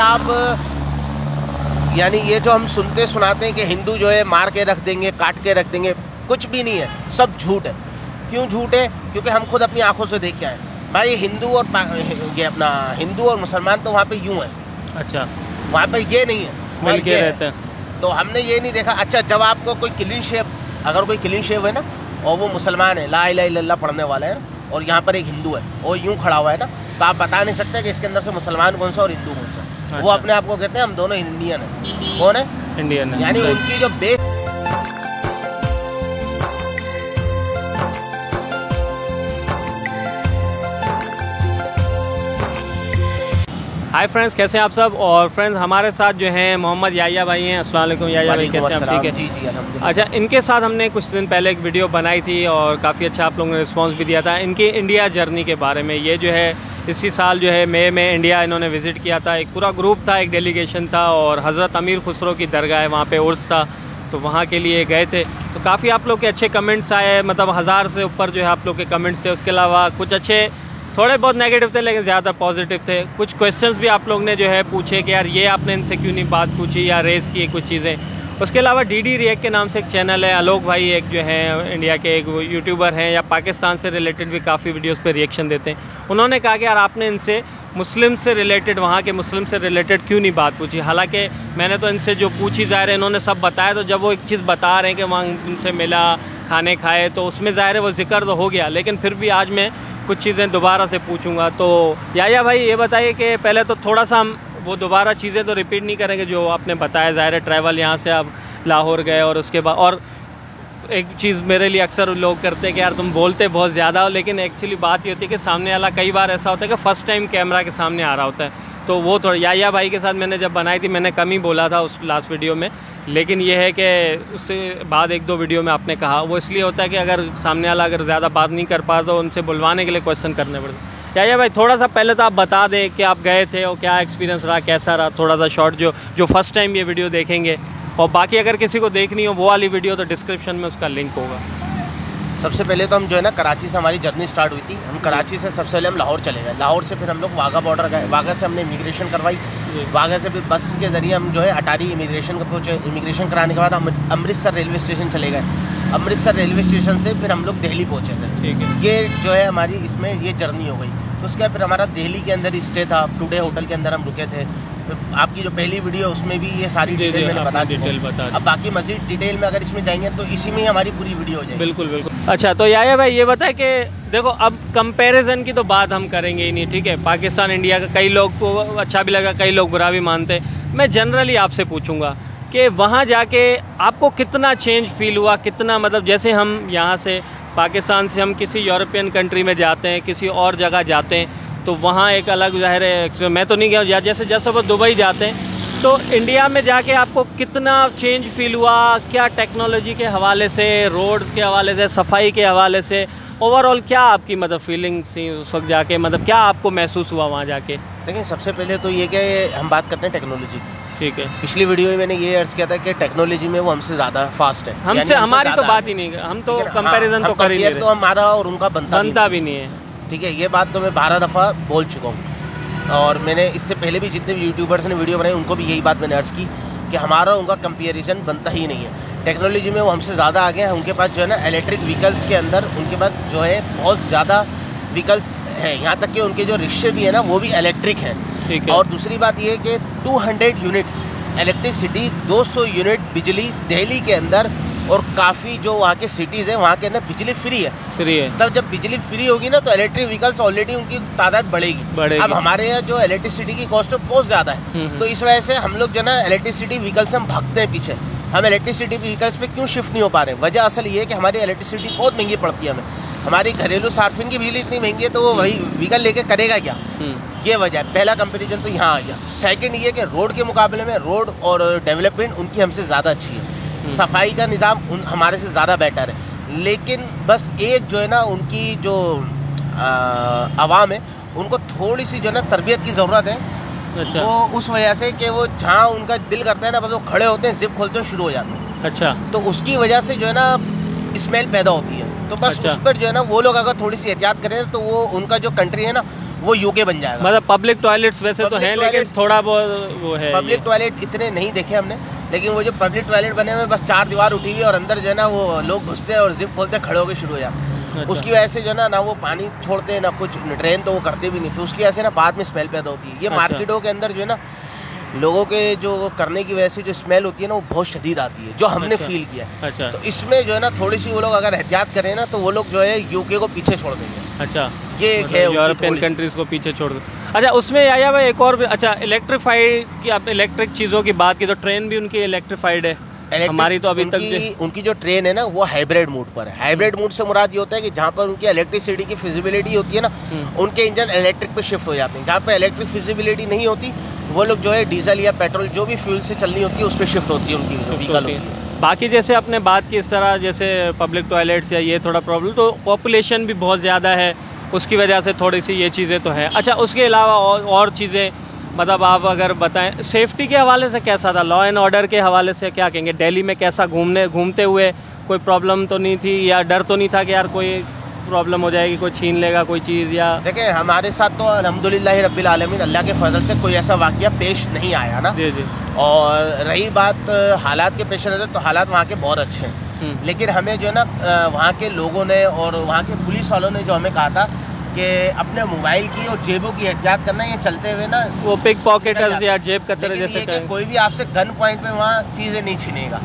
आप यानी ये जो हम सुनते सुनाते हैं कि हिंदू जो है मार के रख देंगे, काट के रख देंगे, कुछ भी नहीं है, सब झूठ है। क्यों झूठ है? क्योंकि हम खुद अपनी आंखों से देख के आए भाई। हिंदू और ये अपना हिंदू और मुसलमान तो वहाँ पे यूँ है। अच्छा, वहाँ पे ये नहीं है, मिल के रहते हैं। तो हमने ये नहीं देखा। अच्छा, जब आपको कोई क्लीन शेव, अगर कोई क्लीन शेव है ना और वो मुसलमान है, ला इलाहा इल्लल्लाह पढ़ने वाला है ना, और यहाँ पर एक हिंदू है और यूँ खड़ा हुआ है ना, तो आप बता नहीं सकते कि इसके अंदर से मुसलमान कौन सा और हिंदू कौन सा। अच्छा। वो अपने आप को कहते हैं हम दोनों इंडियन है। कौन है? इंडियन है। यानी उनकी जो बेस। हाय फ्रेंड्स, कैसे हैं आप सब। और फ्रेंड्स हमारे साथ जो हैं मोहम्मद याया भाई हैं। अस्सलाम वालेकुम याया भाई, कैसे हैं आप? ठीक है जी जी अल्हम्दुलिल्लाह। अच्छा, इनके साथ हमने कुछ दिन पहले एक वीडियो बनाई थी और काफ़ी अच्छा आप लोगों ने रिस्पांस भी दिया था इनकी इंडिया जर्नी के बारे में। ये जो है इसी साल जो है मई में इंडिया इन्होंने विज़िट किया था। एक पूरा ग्रुप था, एक डेलीगेशन था और हज़रत अमीर खुसरो की दरगाह है, वहाँ पे उर्स था, तो वहाँ के लिए गए थे। तो काफ़ी आप लोग के अच्छे कमेंट्स आए, मतलब 1000 से ऊपर जो है आप लोग के कमेंट्स थे। उसके अलावा कुछ अच्छे, थोड़े बहुत नेगेटिव थे लेकिन ज़्यादा पॉजिटिव थे। कुछ क्वेश्चंस भी आप लोग ने जो है पूछे कि यार ये आपने इनसे क्यों नहीं बात पूछी या रेस की कुछ चीज़ें। उसके अलावा डीडी रिएक्ट के नाम से एक चैनल है, आलोक भाई एक जो है इंडिया के एक यूट्यूबर हैं या पाकिस्तान से रिलेटेड भी काफ़ी वीडियोस पे रिएक्शन देते हैं। उन्होंने कहा कि यार आपने इनसे मुस्लिम से रिलेटेड, वहाँ के मुस्लिम से रिलेटेड क्यों नहीं बात पूछी। हालांकि मैंने तो इनसे जो पूछी ज़ाहिर है इन्होंने सब बताया। तो जब वो एक चीज़ बता रहे हैं कि वहाँ उनसे मिला, खाने खाए, तो उसमें ज़ाहिर है वो जिक्र तो हो गया, लेकिन फिर भी आज मैं कुछ चीज़ें दोबारा से पूछूंगा। तो याया भाई ये बताइए कि पहले तो थोड़ा सा हम वो दोबारा चीज़ें तो रिपीट नहीं करेंगे जो आपने बताया। ज़ाहिर है ट्रैवल यहाँ से आप लाहौर गए और उसके बाद, और एक चीज़ मेरे लिए अक्सर लोग करते हैं कि यार तुम बोलते बहुत ज़्यादा हो, लेकिन एक्चुअली बात ये होती है कि सामने वाला कई बार ऐसा होता है कि फ़र्स्ट टाइम कैमरा के सामने आ रहा होता है। तो वो थोड़ा याया भाई के साथ मैंने जब बनाई थी मैंने कम ही बोला था उस लास्ट वीडियो में, लेकिन ये है कि उससे बाद एक दो वीडियो में आपने कहा, वो इसलिए होता है कि अगर सामने वाला अगर ज़्यादा बात नहीं कर पा तो उनसे बुलवाने के लिए क्वेश्चन करने पड़ते हैं। याया भाई थोड़ा सा पहले तो आप बता दें कि आप गए थे और क्या एक्सपीरियंस रहा, कैसा रहा, थोड़ा सा शॉर्ट जो फर्स्ट टाइम ये वीडियो देखेंगे। और बाकी अगर किसी को देखनी हो वो वाली वीडियो तो डिस्क्रिप्शन में उसका लिंक होगा। सबसे पहले तो हम जो है ना कराची से हमारी जर्नी स्टार्ट हुई थी। हम कराची से सबसे पहले हम लाहौर चले गए। लाहौर से फिर हम लोग वाघा बॉर्डर गए। वाघा से हमने इमिग्रेशन करवाई। वाघा से फिर बस के ज़रिए हम जो है अटारी इमिग्रेशन का पहुँचे। इमिग्रेशन कराने के बाद हम अमृतसर रेलवे स्टेशन चले गए। अमृतसर रेलवे स्टेशन से फिर हम लोग दिल्ली पहुँचे थे। ठीक है, ये जो है हमारी इसमें ये जर्नी हो गई। तो उसके बाद फिर हमारा दिल्ली के अंदर स्टे था। टुडे होटल के अंदर हम रुके थे। आपकी जो पहली वीडियो उसमें भी ये सारी डिटेल मैंने बता दी। अब बाकी मज़ीद डिटेल में अगर इसमें जाएंगे तो इसी में ही हमारी पूरी वीडियो हो जाएगी। बिल्कुल बिल्कुल। अच्छा, तो याया भाई ये बताए कि देखो अब कंपैरिजन की तो बात हम करेंगे ही नहीं, ठीक है। पाकिस्तान इंडिया का कई लोग को अच्छा भी लगा, कई लोग बुरा भी मानते। मैं जनरली आपसे पूछूंगा कि वहाँ जाके आपको कितना चेंज फील हुआ, कितना, मतलब जैसे हम यहाँ से पाकिस्तान से हम किसी यूरोपियन कंट्री में जाते हैं, किसी और जगह जाते हैं, तो वहाँ एक अलग ज़ाहिर है, मैं तो नहीं गया, जैसे वो दुबई जाते हैं, तो इंडिया में जाके आपको कितना चेंज फील हुआ, क्या टेक्नोलॉजी के हवाले से, रोड्स के हवाले से, सफाई के हवाले से, ओवरऑल क्या आपकी मतलब फीलिंग्स थी उस वक्त जाके, मतलब क्या आपको महसूस हुआ वहाँ जाके? देखिए सबसे पहले तो ये कि हम बात करते हैं टेक्नोलॉजी की। ठीक है, पिछली वीडियो में मैंने ये अर्ज किया था कि टेक्नोलॉजी में वो हमसे ज़्यादा फास्ट है। हमसे हमारी तो बात ही नहीं, हम तो कंपैरिजन तो कर ही नहीं रहे, तो हमारा और उनका बनता भी नहीं है। ठीक है, ये बात तो मैं 12 दफ़ा बोल चुका हूँ और मैंने इससे पहले भी जितने भी यूट्यूबर्स ने वीडियो बनाई उनको भी यही बात मैंने अर्ज़ की कि हमारा उनका कंपैरिजन बनता ही नहीं है। टेक्नोलॉजी में वो हमसे ज़्यादा आगे हैं। उनके पास जो है ना इलेक्ट्रिक व्हीकल्स के अंदर उनके पास जो है बहुत ज़्यादा व्हीकल्स हैं, यहाँ तक कि उनके जो रिक्शे भी है ना वो भी इलेक्ट्रिक हैं। और दूसरी बात ये है कि 200 यूनिट्स इलेक्ट्रिसिटी, 200 यूनिट बिजली दिल्ली के अंदर, और काफ़ी जो वहाँ के सिटीज़ हैं वहाँ के अंदर बिजली फ्री है। तब जब बिजली फ्री होगी ना तो इलेक्ट्रिक व्हीकल्स ऑलरेडी उनकी तादाद बढ़ेगी। अब हमारे यहाँ जो इलेक्ट्रिसिटी की कॉस्ट बहुत ज़्यादा है, तो इस वजह से हम लोग जो है इलेक्ट्रिसिटी व्हीकल से हम भागते हैं पीछे। हम इलेक्ट्रिसिटी व्हीकल्स पे क्यों शिफ्ट नहीं हो पा रहे? वजह असल ये है कि हमारी इलेक्ट्रिसिटी बहुत महंगी पड़ती है हमें। हमारी घरेलू सार्फिन की बिजली इतनी महंगी है तो वो वही व्हीकल लेके करेगा क्या? ये वजह है। पहला कंपेरिजन तो यहाँ आ गया। सेकंड ये कि रोड के मुकाबले में रोड और डेवलपमेंट उनकी हमसे ज़्यादा अच्छी है। सफाई का निज़ाम हमारे से ज़्यादा बेटर है। लेकिन बस एक जो है ना उनकी जो आवाम है उनको थोड़ी सी जो है ना तरबियत की ज़रूरत है। अच्छा। वो उस वजह से कि वो जहाँ उनका दिल करता है ना बस वो खड़े होते हैं, जिप खोलते हैं, शुरू हो जाते हैं। अच्छा। तो उसकी वजह से जो है ना स्मेल पैदा होती है। तो बस उस पर जो है ना वो लोग अगर थोड़ी सी एहतियात करें तो वो उनका जो कंट्री है ना वो यूके बन जाएगा। मतलब पब्लिक टॉयलेट्स वैसे तो हैं, लेकिन थोड़ा बहुत वो है। पब्लिक टॉयलेट इतने नहीं देखे हमने, लेकिन वो जो पब्लिक टॉयलेट बने हुए बस 4 दीवार उठी हुई और अंदर जो है ना वो लोग घुसते हैं और जिप खोलते खड़े होकर शुरू हो जाते। अच्छा। उसकी वजह से जो है ना वो पानी छोड़ते हैं ना कुछ, ड्रेन तो वो करते भी नहीं, तो उसकी वजह से ना बाद में स्मेल पैदा होती है। ये अच्छा। मार्केटों के अंदर जो है ना लोगों के जो करने की वजह से जो स्मेल होती है ना वो बहुत शदीद आती है, जो हमने अच्छा। फील किया। अच्छा। तो इसमें जो है ना थोड़ी सी वो लोग अगर एहतियात करें ना तो वो लोग जो है यूके को पीछे छोड़ देंगे। अच्छा, ये एक है यूरोपियन कंट्रीज को पीछे छोड़ दो। अच्छा, उसमें आया भाई एक और भी, अच्छा इलेक्ट्रीफाइड की, आपने इलेक्ट्रिक चीज़ों की बात की तो ट्रेन भी उनकी इलेक्ट्रीफाइड है। हमारी तो अभी तक उनकी जो ट्रेन है ना वो हाइब्रिड मोड पर है। हाइब्रिड मोड से मुराद ये होता है कि जहाँ पर उनकी इलेक्ट्रिसिटी की फिजिबिलिटी होती है ना, उनके इंजन इलेक्ट्रिक पे शिफ्ट हो जाते हैं। जहाँ पे इलेक्ट्रिक फिजिबिलिटी नहीं होती वो लोग जो है डीजल या पेट्रोल जो भी फ्यूल से चलनी होती है उस पर शिफ्ट होती है उनकी व्हीकल होती है। बाकी जैसे आपने बात की इस तरह जैसे पब्लिक टॉयलेट्स या ये थोड़ा प्रॉब्लम, तो पॉपुलेशन भी बहुत ज़्यादा है, उसकी वजह से थोड़ी सी ये चीज़ें तो हैं। अच्छा, उसके अलावा और चीज़ें मतलब आप अगर बताएं सेफ्टी के हवाले से कैसा था, लॉ एंड ऑर्डर के हवाले से क्या कहेंगे? दिल्ली में कैसा घूमते हुए कोई प्रॉब्लम तो नहीं थी, या डर तो नहीं था कि यार कोई प्रॉब्लम हो जाएगी, कोई छीन लेगा कोई चीज़? या देखिए हमारे साथ तो अल्हम्दुलिल्लाह रब्बिल आलमीन अल्लाह के फजल से कोई ऐसा वाक़या पेश नहीं आया ना। जी जी। और रही बात हालात के पेश नज़र, तो हालात वहाँ के बहुत अच्छे हैं, लेकिन हमें जो है ना वहाँ के लोगों ने और वहाँ के पुलिस वालों ने जो हमें कहा था कि अपने मोबाइल की और जेबों की एहतियात करना, ये चलते हुए ना वो पिक पॉकेटर्स या जेब कतरे जैसे कि कोई भी आपसे गन पॉइंट पे वहाँ चीज़ें नहीं छीनेगा।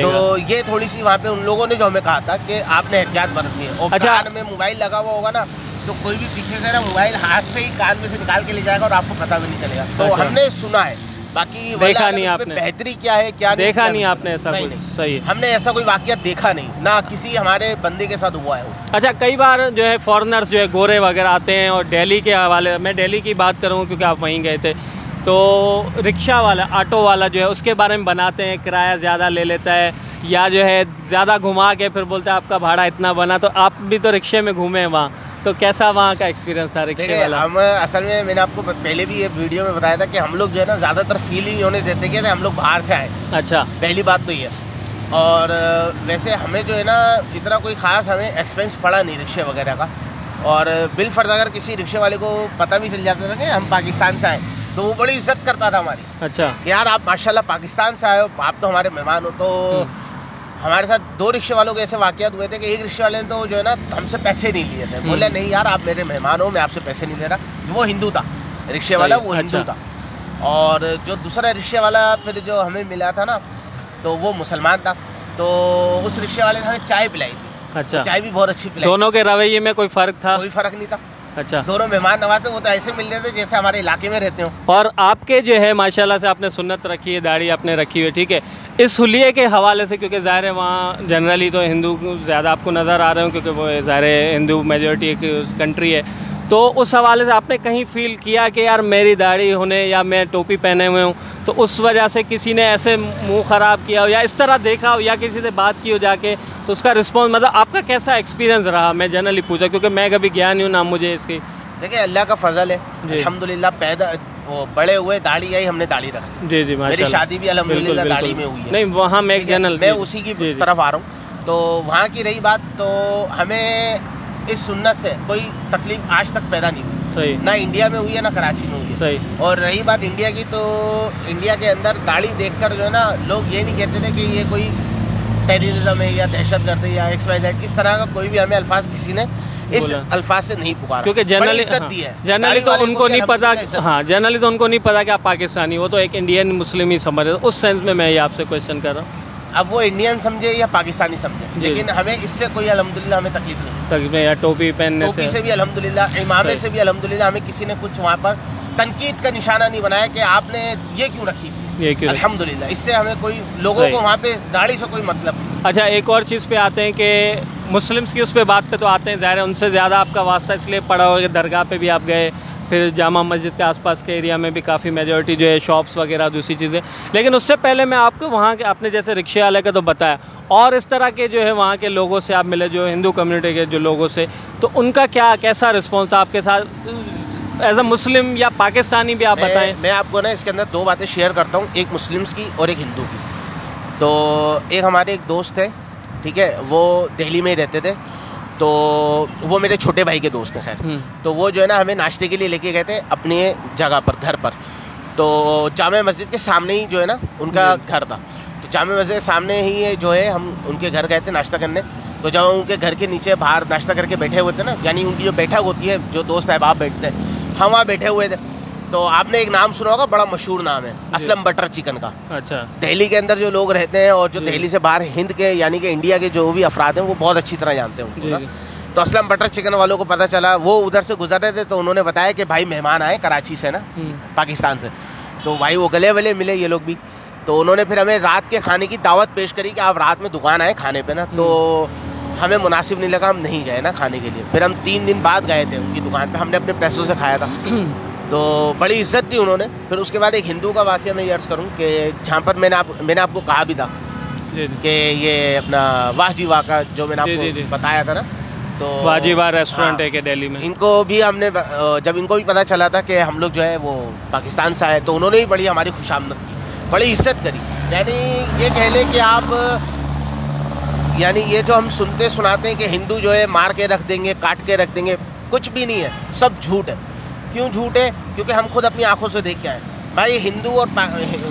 तो ये थोड़ी सी वहाँ पे उन लोगों ने जो हमें कहा था कि आपने एहतियात बरतनी है। और अच्छा। कान में मोबाइल लगा हुआ होगा ना तो कोई भी पीछे से ना मोबाइल हाथ से ही कान में से निकाल के ले जाएगा और आपको पता भी नहीं चलेगा। तो अच्छा। हमने सुना है, बाकी देखा नहीं आपने, बेहतरी क्या है क्या देखा नहीं आपने ऐसा नहीं, कुछ? नहीं। सही, हमने ऐसा कोई वाकया देखा नहीं, ना किसी हमारे बंदे के साथ हुआ है। अच्छा, कई बार जो है फॉरेनर्स जो है गोरे वगैरह आते हैं, और दिल्ली के हवाले मैं दिल्ली की बात करूँ क्योंकि आप वहीं गए थे, तो रिक्शा वाला ऑटो वाला जो है उसके बारे में बनाते हैं किराया ज़्यादा ले लेता है, या जो है ज़्यादा घुमा के फिर बोलता है आपका भाड़ा इतना बना। तो आप भी तो रिक्शे में घूमे वहाँ, तो कैसा वहाँ का एक्सपीरियंस था रिक्शे वाला? हम असल में मैंने आपको पहले भी ये वीडियो में बताया था कि हम लोग जो है ना ज़्यादातर फीलिंग होने देते कि हम लोग बाहर से आए। अच्छा, पहली बात तो ये। और वैसे हमें जो है ना इतना कोई ख़ास हमें एक्सपेंस पड़ा नहीं रिक्शे वगैरह का। और बिलफर्ज अगर किसी रिक्शे वाले को पता भी चल जाता था कि हम पाकिस्तान से आए तो वो बड़ी इज्जत करता था हमारी। अच्छा, यार आप माशाल्लाह पाकिस्तान से आए हो, आप तो हमारे मेहमान हो। तो हमारे साथ 2 रिक्शे वालों के ऐसे वाक़यात हुए थे कि एक रिक्शे वाले ने तो जो है ना हमसे पैसे नहीं लिए थे, बोले नहीं यार आप मेरे मेहमान हो, मैं आपसे पैसे नहीं ले रहा। वो हिंदू था रिक्शे वाला, वो हिंदू था। और जो दूसरा रिक्शे वाला फिर जो हमें मिला था ना तो वो मुसलमान था। तो उस रिक्शे वाले ने हमें चाय पिलाई थी। अच्छा, चाय भी बहुत अच्छी पिलाई। दोनों के रवैये में कोई फ़र्क था? कोई फ़र्क नहीं था। अच्छा, दोनों मेहमान नवाज थे, वो तो ऐसे मिल रहे थे जैसे हमारे इलाके में रहते हो। और आपके जो है माशाल्लाह से आपने सुन्नत रखी है, दाढ़ी आपने रखी हुई है, ठीक है। इस हुलिये के हवाले से, क्योंकि ज़ाहिर है वहाँ जनरली तो हिंदू ज़्यादा आपको नज़र आ रहे हो, क्योंकि वो ज़ाहिर है हिंदू मेजॉरिटी एक कंट्री है, तो उस हवाले से आपने कहीं फील किया कि यार मेरी दाढ़ी होने या मैं टोपी पहने हुए हूँ तो उस वजह से किसी ने ऐसे मुंह ख़राब किया हो या इस तरह देखा हो या किसी से बात की हो जाके, तो उसका रिस्पॉन्स मतलब आपका कैसा एक्सपीरियंस रहा? मैं जनरली पूछा क्योंकि मैं कभी गया नहीं हूँ ना मुझे इसकी। देखिए अल्लाह का फजल है, अल्हम्दुलिल्लाह पैदा वो बड़े हुए दाढ़ी आई, हमने दाढ़ी रख ली। जी जी, मेरी शादी भी अल्हम्दुलिल्लाह दाढ़ी में हुई है। नहीं वहाँ मैं जनरल मैं उसी की तरफ आ रहा हूँ। तो वहाँ की रही बात, तो हमें इस सुन्नत से कोई तकलीफ आज तक पैदा नहीं हुई। सही, ना इंडिया में हुई है ना कराची में हुई है। सही। और रही बात इंडिया की, तो इंडिया के अंदर दाढ़ी देखकर जो है ना लोग ये नहीं कहते थे कि ये कोई टेररिज्म है या दहशतगर्द है या XYZ, इस तरह का कोई भी हमें अल्फाज किसी ने इस अल्फाज से नहीं पुकारा, क्योंकि जनरली जनरली तो उनको नहीं पता। हाँ, जनरली तो उनको नहीं पता कि आप पाकिस्तानी हो, तो एक इंडियन मुस्लिम ही समझ रहे। उस सेंस में मैं ये आपसे क्वेश्चन कर रहा हूँ। अब वो इंडियन समझे या पाकिस्तानी समझे, लेकिन हमें इससे कोई अल्हम्दुलिल्लाह हमें तकलीफ नहीं। तकलीफ या टोपी पहनने टोपी से भी अल्हम्दुलिल्लाह, इमामे से भी अल्हम्दुलिल्लाह, हमें किसी ने कुछ वहाँ पर तनकीद का निशाना नहीं बनाया कि आपने ये क्यों रखी थी। ये क्यों? अल्हम्दुलिल्लाह, इससे हमें कोई लोगों को वहाँ पे दाढ़ी से कोई मतलब नहीं। अच्छा, एक और चीज़ पे आते हैं कि मुस्लिम्स की उस पे बात पे तो आते हैं, ज़ाहिर है उनसे ज़्यादा आपका वास्ता इसलिए पड़ा होगा कि दरगाह पे भी आप गए, फिर जामा मस्जिद के आसपास के एरिया में भी काफ़ी मेजॉरिटी जो है शॉप्स वगैरह दूसरी चीज़ें। लेकिन उससे पहले मैं आपको वहाँ के आपने जैसे रिक्शे वाले का तो बताया, और इस तरह के जो है वहाँ के लोगों से आप मिले जो हिंदू कम्युनिटी के जो लोगों से, तो उनका कैसा रिस्पॉन्स था आपके साथ एज अ मुस्लिम या पाकिस्तानी भी आप बताएं। मैं आपको ना इसके अंदर 2 बातें शेयर करता हूँ, एक मुस्लिम्स की और एक हिंदू की। तो एक हमारे एक दोस्त है, ठीक है, वो दिल्ली में ही रहते थे, तो वो मेरे छोटे भाई के दोस्त हैं खैर। तो वो जो है ना हमें नाश्ते के लिए लेके गए थे अपने जगह पर, घर पर। तो जामा मस्जिद के सामने ही जो है ना उनका घर था। तो जामा मस्जिद के सामने ही ये जो है हम उनके घर गए थे नाश्ता करने। तो जब उनके घर के नीचे बाहर नाश्ता करके बैठे हुए थे ना, यानी उनकी जो बैठक होती है, जो दोस्त अहबाब बैठते हैं, हम वहाँ बैठे हुए थे। तो आपने एक नाम सुना होगा, बड़ा मशहूर नाम है, असलम बटर चिकन का। अच्छा। दिल्ली के अंदर जो लोग रहते हैं और जो दिल्ली से बाहर हिंद के यानी कि इंडिया के जो भी अफराद हैं वो बहुत अच्छी तरह जानते हैं उनको ना। तो असलम बटर चिकन वालों को पता चला, वो उधर से गुजर रहे थे, तो उन्होंने बताया कि भाई मेहमान आए कराची से ना, पाकिस्तान से। तो भाई वो गले वले मिले ये लोग भी। तो उन्होंने फिर हमें रात के खाने की दावत पेश करी कि आप रात में दुकान आए खाने पे ना। तो हमें मुनासिब नहीं लगा, हम नहीं गए ना खाने के लिए। फिर हम 3 दिन बाद गए थे उनकी दुकान पे, हमने अपने पैसों से खाया था। तो बड़ी इज्जत दी उन्होंने। फिर उसके बाद एक हिंदू का वाक़या मैं ये अर्ज़ करूँ कि जहाँ पर मैंने आपको कहा भी था कि ये अपना वाह जी वाह का जो मैंने आपको बताया था ना, तो वाह जी वाह रेस्टोरेंट है कि दिल्ली में, इनको भी हमने जब इनको भी पता चला था कि हम लोग जो है वो पाकिस्तान से आए, तो उन्होंने भी बड़ी हमारी खुशामद की, बड़ी इज्जत करी। यानी ये कह लें कि आप, यानी ये जो हम सुनते सुनाते हैं कि हिंदू जो है मार के रख देंगे, काट के रख देंगे, कुछ भी नहीं है, सब झूठ है। क्यों झूठ है? क्योंकि हम खुद अपनी आंखों से देख के आए भाई। हिंदू और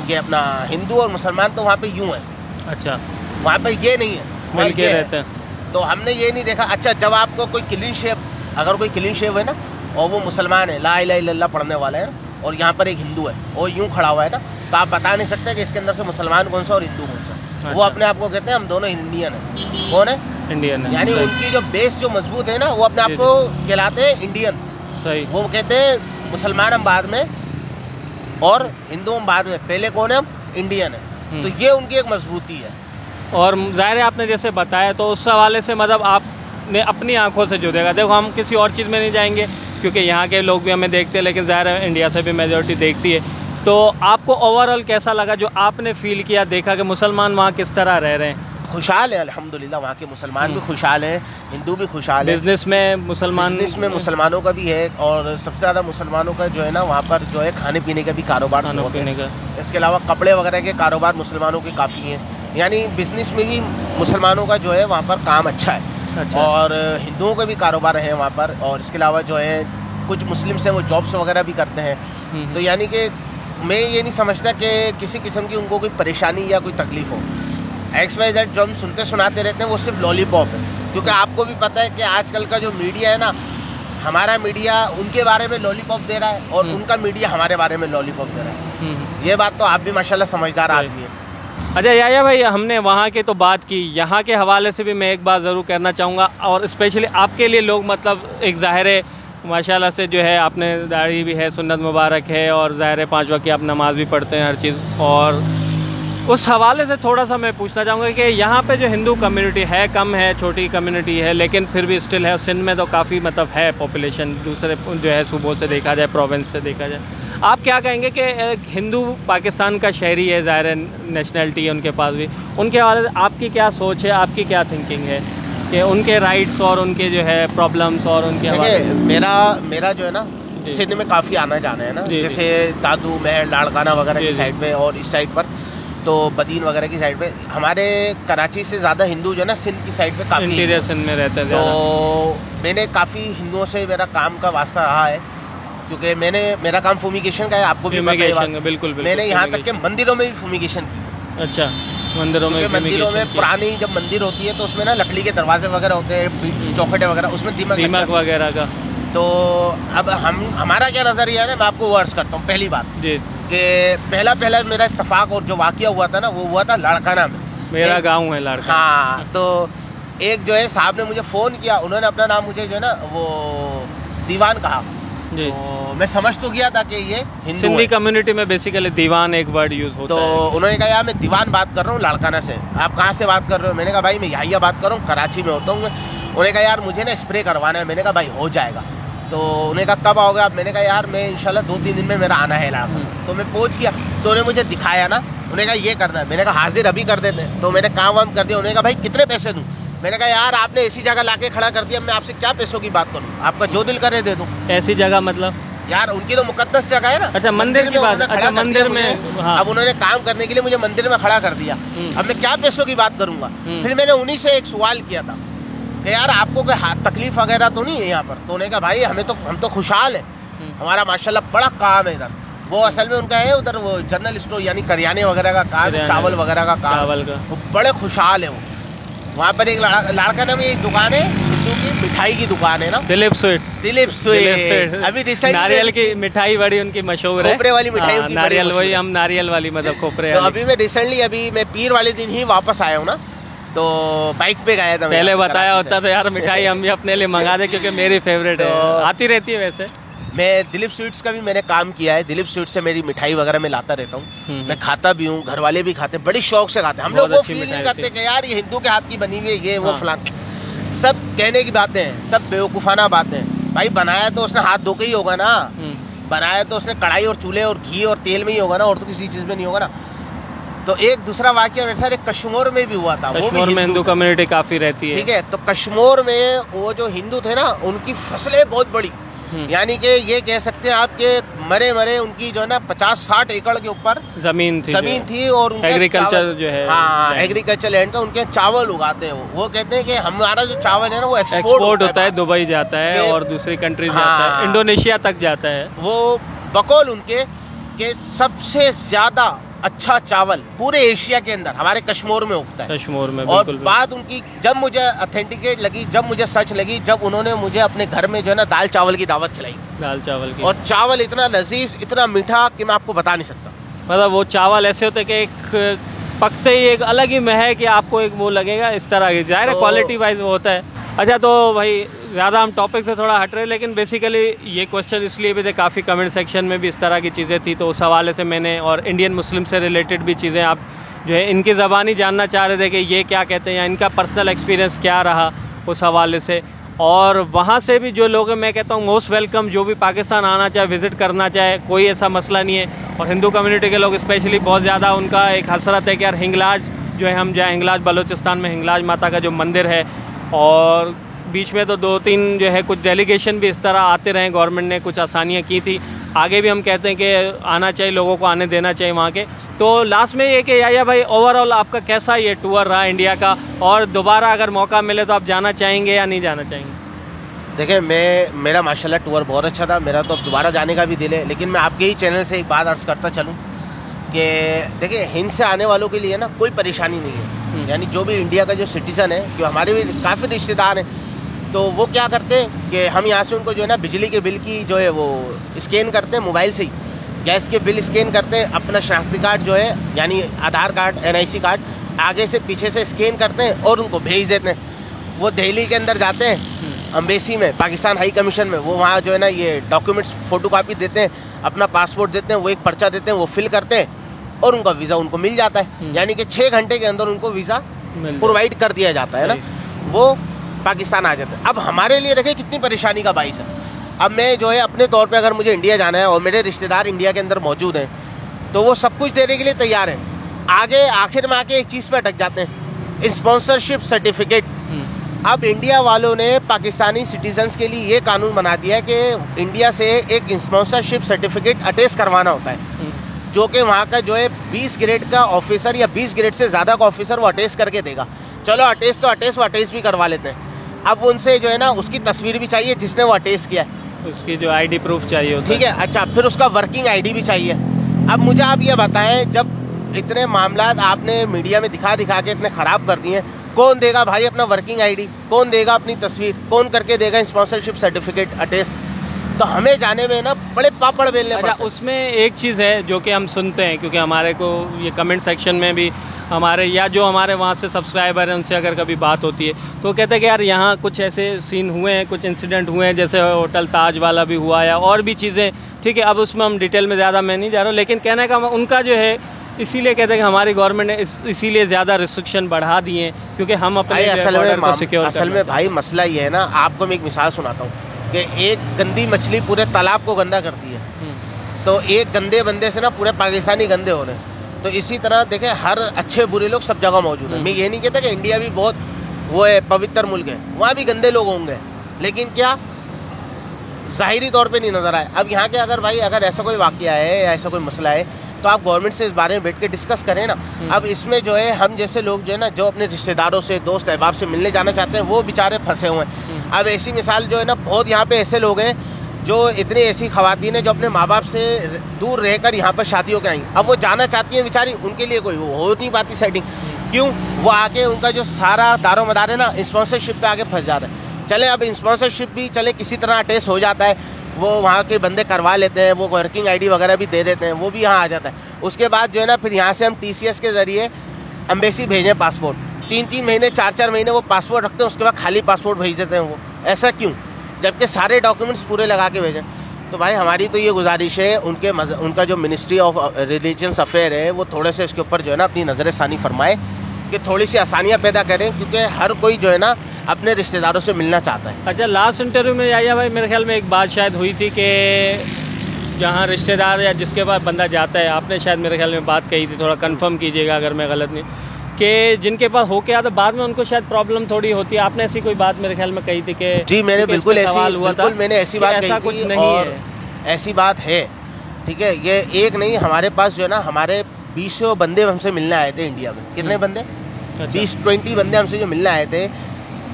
ये अपना हिंदू और मुसलमान तो वहाँ पे यूँ है। अच्छा। वहाँ पे ये नहीं है, मिल के रहते हैं। तो हमने ये नहीं देखा। अच्छा, जब आपको कोई क्लीन शेव, अगर कोई क्लीन शेव है ना और वो मुसलमान है, ला इलाहा इल्लल्लाह पढ़ने वाला है ना, और यहाँ पर एक हिंदू है और यूँ खड़ा हुआ है ना, तो आप बता नहीं सकते कि इसके अंदर से मुसलमान कौन सा और हिंदू कौन सा। अच्छा। वो अपने आप को कहते हैं हम दोनों इंडियन हैं। कौन है? इंडियन है। यानी उनकी जो बेस जो मजबूत है ना, वो अपने आप को कहलाते हैं इंडियंस। सही। वो कहते हैं मुसलमान हम बाद में और हिंदू हम बाद में, पहले कौन है? हम इंडियन है। तो ये उनकी एक मजबूती है। और ज़ाहिर है आपने जैसे बताया, तो उस हवाले से मतलब आपने अपनी आंखों से जो देखा, देखो हम किसी और चीज़ में नहीं जाएंगे क्योंकि यहाँ के लोग भी हमें देखते हैं, लेकिन ज़ाहिर है इंडिया से भी मेजॉरिटी देखती है। तो आपको ओवरऑल कैसा लगा जो आपने फील किया, देखा कि मुसलमान वहाँ किस तरह रह रहे हैं? खुशहाल है अल्हम्दुलिल्लाह, वहाँ के मुसलमान भी खुशहाल हैं, हिंदू भी खुशहाल है। बिजनेस में मुसलमानों का भी है, और सबसे ज़्यादा मुसलमानों का जो है ना वहाँ पर जो है खाने पीने का भी कारोबार है। इसके अलावा कपड़े वगैरह के कारोबार मुसलमानों के काफ़ी हैं। यानी बिजनेस में भी मुसलमानों का जो है वहाँ पर काम अच्छा है। अच्छा। और हिंदुओं के भी कारोबार हैं वहाँ पर। और इसके अलावा जो है कुछ मुस्लिम्स हैं वो जॉब्स वगैरह भी करते हैं। तो यानी कि मैं ये नहीं समझता कि किसी किस्म की उनको कोई परेशानी या कोई तकलीफ़ हो। XYZ जो हम सुनते सुनाते रहते हैं वो सिर्फ लॉलीपॉप है। क्योंकि आपको भी पता है कि आजकल का जो मीडिया है ना, हमारा मीडिया उनके बारे में लॉलीपॉप दे रहा है और उनका मीडिया हमारे बारे में लॉलीपॉप दे रहा है। ये बात तो आप भी माशाल्लाह समझदार आदमी है। अच्छा याया भाई, हमने वहाँ की तो बात की, यहाँ के हवाले से भी मैं एक बात ज़रूर कहना चाहूँगा, और स्पेशली आपके लिए लोग मतलब एक ज़ाहिर है माशाल्लाह से जो है आपने दाढ़ी भी है, सुन्नत मुबारक है, और ज़ाहिर है 5 वक्त की आप नमाज भी पढ़ते हैं, हर चीज़। और उस हवाले से थोड़ा सा मैं पूछना चाहूँगा कि यहाँ पे जो हिंदू कम्युनिटी है, कम है, छोटी कम्युनिटी है, लेकिन फिर भी स्टिल है। सिंध में तो काफ़ी मतलब है पॉपुलेशन, दूसरे जो है सूबों से देखा जाए, प्रोविंस से देखा जाए। आप क्या कहेंगे कि हिंदू पाकिस्तान का शहरी है, ज़ाहिर है नेशनलिटी है उनके पास भी, उनके हवाले से आपकी क्या सोच है, आपकी क्या थिंकिंग है कि उनके राइट्स और उनके जो है प्रॉब्लम्स और उनके हवाले? मेरा जो है ना सिंध में काफ़ी आना जाना है ना, जैसे दादू महल लाड़काना वगैरह की साइड पे, और इस साइड पर तो बदीन वगैरह की साइड पे हमारे कराची से ज़्यादा हिंदू जो है ना सिंध की साइड पे काफ़ी इंटीरियर सिंध में रहते हैं। तो मैंने काफ़ी हिंदुओं से मेरा काम का वास्ता रहा है, क्योंकि मेरा काम फुमिगेशन का है, आपको भी पता है। बिल्कुल। मैंने यहाँ तक के मंदिरों में भी फुमिगेशन की। अच्छा। मंदिरों में पुरानी जब मंदिर होती है तो उसमें ना लकड़ी के दरवाजे वगैरह होते हैं, चौखटे वगैरह, उसमें दीमक वगैरह का। तो अब हमारा क्या नज़रिया है ना, मैं आपको वो अर्ज़ करता हूँ। पहली बात कि पहला मेरा इत्तेफाक और जो वाक़या हुआ था ना, वो हुआ था लाड़काना में। मेरा गांव है लाड़काना। हाँ, तो एक जो है साहब ने मुझे फ़ोन किया, उन्होंने अपना नाम मुझे जो है ना वो दीवान कहा। तो मैं समझ तो गया था कि ये हिंदू सिंधी कम्युनिटी में बेसिकली दीवान एक वर्ड यूज़ होता है। तो उन्होंने कहा यार मैं दीवान बात कर रहा हूँ लाड़काना से, आप कहाँ से बात कर रहे हो? मैंने कहा भाई मैं यहाँ बात कर रहा हूँ, कराची में होता हूँ। उन्होंने कहा यार मुझे ना स्प्रे करवाना है। मैंने कहा भाई हो जाएगा। तो उन्होंने कहा कब आओगे आप? मैंने कहा यार मैं इंशाल्लाह 2-3 दिन में मेरा आना है इलाका। तो मैं पहुंच गया, तो उन्होंने मुझे दिखाया ना, उन्होंने कहा ये करना है। मैंने कहा हाजिर अभी कर देते। तो मैंने काम वाम कर दिया। उन्होंने कहा भाई कितने पैसे दूँ? मैंने कहा यार आपने ऐसी जगह लाके खड़ा कर दिया, मैं आपसे क्या पैसों की बात करूँ? आपका जो दिल करे दे दूँ। ऐसी जगह मतलब यार उनकी तो मुकद्दस जगह है ना। अच्छा, मंदिर की बात। अच्छा, मंदिर में। हाँ। अब उन्होंने काम करने के लिए मुझे मंदिर में खड़ा कर दिया। अब मैं क्या पैसों की बात करूँगा? फिर मैंने उन्हीं से एक सवाल किया था कि यार आपको कोई तकलीफ वगैरह तो नहीं है यहाँ पर? तो उन्होंने कहा भाई हम तो खुशहाल है, हमारा माशाल्लाह बड़ा काम है इधर। वो असल में उनका है उधर वो जनरल स्टोर यानी करियाने वगैरह का काम, चावल वगैरह का काम, वो बड़े खुशहाल है। वो वहाँ पर एक लड़का ना, एक दुकान है हिंदू की मिठाई की दुकान है ना, दिलीप स्वीट। अभी नारियल की मिठाई बड़ी उनकी मशहूर है, खोपरे वाली मिठाई की, नारियल वही हम नारियल वाली मतलब खोपरे। तो अभी मैं रिसेंटली अभी मैं पीर वाले दिन ही वापस आया हूँ ना, तो बाइक पे गया था। पहले बताया होता तो यार मिठाई हम भी अपने लिए मंगा दे, क्योंकि मेरी फेवरेट है, आती रहती है। वैसे मैं दिलीप स्वीट्स का भी मैंने काम किया है, दिलीप स्वीट्स से मेरी मिठाई वगैरह मैं लाता रहता हूँ, मैं खाता भी हूँ, घर वाले भी खाते हैं, बड़ी शौक से खाते हैं। हम लोग वो फील नहीं करते कि यार ये हिंदू के हाथ की बनी हुई है, ये वो फलान, सब कहने की बातें हैं, सब बेवकूफ़ाना बातें हैं। भाई बनाया तो उसने हाथ धो के ही होगा ना, बनाया तो उसने कढ़ाई और चूल्हे और घी और तेल में ही होगा ना, और तो किसी चीज़ में नहीं होगा ना। तो एक दूसरा वाक्य मेरे साथ एक कश्मीर में भी हुआ था, कश्मीर में हिंदू कम्युनिटी काफ़ी रहती है, ठीक है। तो कश्मीर में वो जो हिंदू थे ना, उनकी फसलें बहुत बड़ी, यानी कि ये कह सकते हैं आपके मरे उनकी जो है ना 50-60 एकड़ के ऊपर जमीन थी और एग्रीकल्चर जो है, हाँ एग्रीकल्चर लैंड का, उनके चावल उगाते हैं। वो कहते हैं कि हमारा जो चावल है ना वो एक्सपोर्ट होता है, दुबई जाता है और दूसरी कंट्रीज जाता है, इंडोनेशिया तक जाता है। वो बकौल उनके के सबसे ज्यादा अच्छा चावल पूरे एशिया के अंदर हमारे कश्मीर में उगता है। कश्मीर में और बात उनकी जब मुझे ऑथेंटिकेट लगी, जब मुझे सच लगी, जब उन्होंने मुझे अपने घर में जो है ना दाल चावल की दावत खिलाई, दाल चावल की, और चावल इतना लजीज इतना मीठा कि मैं आपको बता नहीं सकता। मतलब वो चावल ऐसे होते कि एक पकते ही एक अलग ही महक कि आपको एक वो लगेगा इस तरह की, जाहिर है क्वालिटी वाइज वो होता है। अच्छा तो भाई ज़्यादा हम टॉपिक से थोड़ा हट रहे, लेकिन बेसिकली ये क्वेश्चन इसलिए भी थे, काफ़ी कमेंट सेक्शन में भी इस तरह की चीज़ें थी, तो उस हवाले से मैंने, और इंडियन मुस्लिम से रिलेटेड भी चीज़ें आप जो है इनकी ज़बानी जानना चाह रहे थे कि ये क्या कहते हैं या इनका पर्सनल एक्सपीरियंस क्या रहा उस हवाले से। और वहाँ से भी जो लोग हैं, मैं कहता हूँ मोस्ट वेलकम, जो भी पाकिस्तान आना चाहे, विज़िट करना चाहे, कोई ऐसा मसला नहीं है। और हिंदू कम्युनिटी के लोग स्पेशली बहुत ज़्यादा उनका एक हसरत है कि यार हिंगलाज जो है हम जाएँ, हिंगलाज बलूचिस्तान में हिंगलाज माता का जो मंदिर है, और बीच में तो 2-3 जो है कुछ डेलीगेशन भी इस तरह आते रहे, गवर्नमेंट ने कुछ आसानियाँ की थी, आगे भी हम कहते हैं कि आना चाहिए, लोगों को आने देना चाहिए वहाँ के। तो लास्ट में ये कि या भाई ओवरऑल आपका कैसा ये टूर रहा इंडिया का, और दोबारा अगर मौका मिले तो आप जाना चाहेंगे या नहीं जाना चाहेंगे? देखिए मेरा माशाल्लाह टूर बहुत अच्छा था, मेरा तो अब दोबारा जाने का भी दिल है, लेकिन मैं आपके ही चैनल से एक बात अर्ज़ करता चलूँ कि देखिए हिंद से आने वालों के लिए ना कोई परेशानी नहीं है, यानी जो भी इंडिया का जो सिटीज़न है, जो हमारे भी काफ़ी रिश्तेदार हैं, तो वो क्या करते हैं कि हम यहाँ से उनको जो है ना बिजली के बिल की जो है वो स्कैन करते हैं, मोबाइल से ही गैस के बिल स्कैन करते हैं, अपना शनाख्ती कार्ड जो है यानी आधार कार्ड NIC कार्ड आगे से पीछे से स्कैन करते हैं और उनको भेज देते हैं। वो दिल्ली के अंदर जाते हैं, अम्बेसी में, पाकिस्तान हाई कमीशन में, वो वहाँ जो है ना ये डॉक्यूमेंट्स फ़ोटोकॉपी देते हैं, अपना पासपोर्ट देते हैं, वो एक पर्चा देते हैं, वो फिल करते हैं और उनका वीज़ा उनको मिल जाता है, यानी कि 6 घंटे के अंदर उनको वीज़ा प्रोवाइड कर दिया जाता है ना, वो पाकिस्तान आ जाता है। अब हमारे लिए देखिए कितनी परेशानी का बाइस है। अब मैं जो है अपने तौर पे अगर मुझे इंडिया जाना है और मेरे रिश्तेदार इंडिया के अंदर मौजूद हैं, तो वो सब कुछ देने के लिए तैयार हैं। आगे आखिर में आके एक चीज़ पे अटक जाते हैं, स्पॉन्सरशिप सर्टिफिकेट। अब इंडिया वालों ने पाकिस्तानी सिटीजन्स के लिए ये कानून बना दिया है कि इंडिया से एक स्पॉन्सरशिप सर्टिफिकेट अटेस्ट करवाना होता है, जो कि वहाँ का जो है 20 ग्रेड का ऑफिसर या 20 ग्रेड से ज़्यादा का ऑफिसर वो अटेस्ट करके देगा। चलो अटेस्ट तो अटेस्ट, वो अटेस्ट भी करवा लेते हैं। अब उनसे जो है ना उसकी तस्वीर भी चाहिए जिसने वो अटेस्ट किया है, उसकी जो ID प्रूफ चाहिए, ठीक है। अच्छा, फिर उसका वर्किंग ID भी चाहिए। अब मुझे आप ये बताएं, जब इतने मामला आपने मीडिया में दिखा के इतने ख़राब कर दिए, कौन देगा भाई अपना वर्किंग ID, कौन देगा अपनी तस्वीर, कौन करके देगा स्पॉन्सरशिप सर्टिफिकेट अटेस्ट? तो हमें जाने में ना बड़े पापड़ बेलने पड़ते हैं। उसमें एक चीज़ है जो कि हम सुनते हैं, क्योंकि हमारे को ये कमेंट सेक्शन में भी हमारे या जो हमारे वहाँ से सब्सक्राइबर हैं उनसे अगर कभी बात होती है तो कहते हैं कि यार यहाँ कुछ ऐसे सीन हुए हैं, कुछ इंसिडेंट हुए हैं, जैसे होटल ताज वाला भी हुआ या और भी चीज़ें, ठीक है। अब उसमें हम डिटेल में ज़्यादा मैं नहीं जा रहा हूँ, लेकिन कहने का उनका जो है इसीलिए कहते हैं कि हमारी गवर्नमेंट ने इसीलिए ज़्यादा रिस्ट्रिक्शन बढ़ा दिए हैं, क्योंकि हम अपने असल में भाई मसला ये है ना, आपको मैं एक मिसाल सुनाता हूँ कि एक गंदी मछली पूरे तालाब को गंदा करती है, तो एक गंदे बंदे से ना पूरे पाकिस्तानी गंदे हो रहे हैं। तो इसी तरह देखें, हर अच्छे बुरे लोग सब जगह मौजूद हैं। मैं ये नहीं कहता कि इंडिया भी बहुत वो है पवित्र मुल्क है, वहाँ भी गंदे लोग होंगे, लेकिन क्या ज़ाहिरी तौर पे नहीं नज़र आए। अब यहाँ के अगर ऐसा कोई वाक़या है या ऐसा कोई मसला है तो आप गवर्नमेंट से इस बारे में बैठ के डिस्कस करें ना। अब इसमें जो है हम जैसे लोग जो है ना, जो अपने रिश्तेदारों से, दोस्त अहबाब से मिलने जाना चाहते हैं, वो बेचारे फंसे हुए हैं। अब ऐसी मिसाल जो है ना, बहुत यहाँ पे ऐसे लोग हैं जो इतनी ऐसी ख़वातीन हैं जो अपने माँ बाप से दूर रहकर यहाँ पर शादियों के आई, अब वो जाना चाहती हैं बेचारी, उनके लिए कोई हो नहीं पाती सेटिंग। क्यों? वो आके उनका जो सारा दारो मदार है ना, स्पॉन्सरशिप पे आके फंस जाता है। चले अब स्पॉन्सरशिप भी चले किसी तरह अटैच हो जाता है, वो वहाँ के बंदे करवा लेते हैं, वो वर्किंग आईडी वगैरह भी दे देते हैं, वो भी यहाँ आ जाता है। उसके बाद जो है ना, फिर यहाँ से हम TCS के ज़रिए एम्बेसी भेजें पासपोर्ट, 3-3 महीने 4-4 महीने वो पासपोर्ट रखते हैं, उसके बाद खाली पासपोर्ट भेज देते हैं वो। ऐसा क्यों? जबकि सारे डॉक्यूमेंट्स पूरे लगा के भेजें। तो भाई हमारी तो ये गुजारिश है, उनका जो मिनिस्ट्री ऑफ रिलीजियस अफेयर है, वो थोड़े से इसके ऊपर जो है ना अपनी नज़र सानी फरमाए कि थोड़ी सी आसानियाँ पैदा करें, क्योंकि हर कोई जो है ना अपने रिश्तेदारों से मिलना चाहता है। अच्छा, लास्ट इंटरव्यू में याया भाई मेरे ख्याल में एक बात शायद हुई थी कि जहाँ रिश्तेदार या जिसके पास बंदा जाता है, आपने शायद मेरे ख्याल में बात कही थी, थोड़ा कंफर्म कीजिएगा अगर मैं गलत नहीं, कि जिनके पास होके आता बाद में उनको शायद प्रॉब्लम थोड़ी होती है। आपने ऐसी कोई बात मेरे ख्याल में कही थी कि जी मैंने बिल्कुल ऐसी बात ऐसा कही कुछ थी, नहीं और है। ऐसी बात है, ठीक है। ये एक नहीं, हमारे पास जो है ना, हमारे 20 बंदे हमसे मिलने आए थे इंडिया में। कितने बंदे? 20-20 बंदे हमसे जो मिलने आए थे।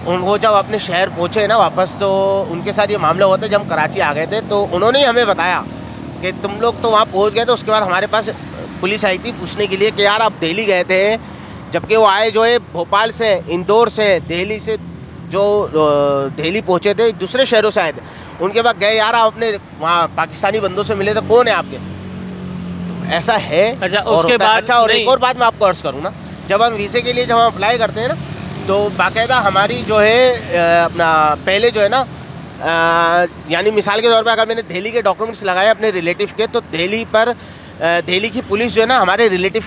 वो जब अपने शहर पहुँचे ना वापस, तो उनके साथ ये मामला हुआ था। जब हम कराची आ गए थे तो उन्होंने ही हमें बताया कि तुम लोग तो वहाँ पहुँच गए। तो उसके बाद हमारे पास पुलिस आई थी पूछने के लिए कि यार आप दिल्ली गए थे, जबकि वो आए जो है भोपाल से, इंदौर से, दिल्ली से, जो दिल्ली पहुँचे थे दूसरे शहरों से आए थे। उनके बाद गए, यार आप अपने वहाँ पाकिस्तानी बंदों से मिले तो कौन है आपके? ऐसा है। अच्छा, उसके बाद अच्छा, और एक और बात मैं आपको अर्ज करूँ ना, जब हम वीज़े के लिए जब हम अप्लाई करते हैं ना, तो बाकायदा हमारी जो है अपना पहले जो है ना, यानी मिसाल के तौर पे अगर मैंने दिल्ली के डॉक्यूमेंट्स लगाए अपने रिलेटिव के, तो दिल्ली की पुलिस जो है ना हमारे रिलेटिव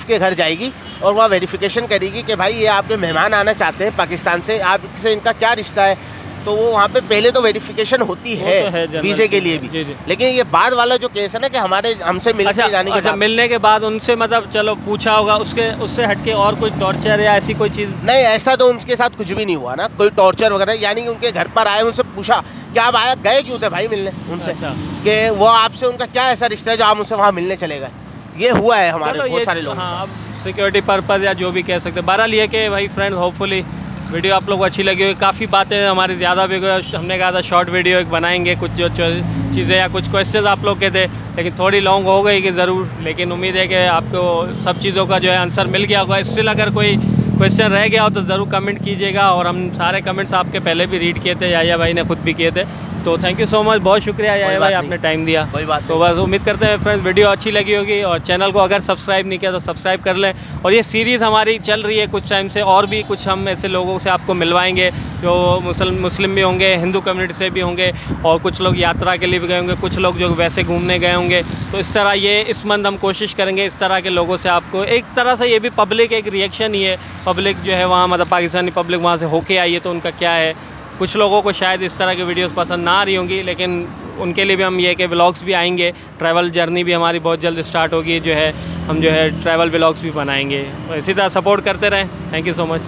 के घर जाएगी और वहाँ वेरिफिकेशन करेगी कि भाई ये आपके मेहमान आना चाहते हैं पाकिस्तान से, आपसे इनका क्या रिश्ता है। तो वो वहाँ पे पहले तो वेरिफिकेशन होती है वीज़े के लिए भी। जी। लेकिन ये बाद वाला जो केस है ना, कि हमसे मिलने जाने के बाद, मिलने के बाद उनसे मतलब चलो पूछा होगा, उससे हटके और कोई टॉर्चर या ऐसी कोई चीज़ नहीं, ऐसा तो उनके साथ कुछ भी नहीं हुआ ना, कोई टॉर्चर वगैरह। यानी कि उनके घर पर आए, उनसे पूछा कि आप गए क्यों थे भाई मिलने उनसे, कि वो आपसे उनका क्या ऐसा रिश्ता है जो आप उनसे वहाँ मिलने चले गए। ये हुआ है हमारे बहुत सारे लोग। हाँ, सिक्योरिटी पर्पज़ या जो भी कह सकते हैं। बहरहाल ये कि भाई फ्रेंड, होपफुली वीडियो आप लोग को अच्छी लगी होगी। काफ़ी बातें हमारी ज़्यादा भी गई, हमने कहा था शॉर्ट वीडियो एक बनाएंगे, कुछ जो चीज़ें या कुछ क्वेश्चन आप लोग के थे, लेकिन थोड़ी लॉन्ग हो गई कि ज़रूर। लेकिन उम्मीद है कि आपको सब चीज़ों का जो है आंसर मिल गया होगा। स्टिल अगर कोई क्वेश्चन रह गया हो तो ज़रूर कमेंट कीजिएगा, और हम सारे कमेंट्स आपके पहले भी रीड किए थे, याया भाई ने खुद भी किए थे। तो थैंक यू सो मच, बहुत शुक्रिया याया भाई, आपने टाइम दिया। कोई बात तो बस उम्मीद करते हैं फ्रेंड्स वीडियो अच्छी लगी होगी, और चैनल को अगर सब्सक्राइब नहीं किया तो सब्सक्राइब कर लें। और ये सीरीज़ हमारी चल रही है कुछ टाइम से, और भी कुछ हम ऐसे लोगों से आपको मिलवाएंगे जो मुस्लिम भी होंगे, हिंदू कम्युनिटी से भी होंगे, और कुछ लोग यात्रा के लिए भी गए होंगे, कुछ लोग जो वैसे घूमने गए होंगे। तो इस तरह ये इस मंथ हम कोशिश करेंगे इस तरह के लोगों से आपको, एक तरह से ये भी पब्लिक एक रिएक्शन ही है। पब्लिक जो है वहाँ, मतलब पाकिस्तानी पब्लिक वहाँ से होके आई है, तो उनका क्या है। कुछ लोगों को शायद इस तरह की वीडियोस पसंद ना आ रही होंगी, लेकिन उनके लिए भी हम ये कि व्लॉग्स भी आएंगे, ट्रैवल जर्नी भी हमारी बहुत जल्द स्टार्ट होगी, जो है हम जो है ट्रैवल व्लॉग्स भी बनाएंगे। तो इसी तरह सपोर्ट करते रहें। Thank you so much.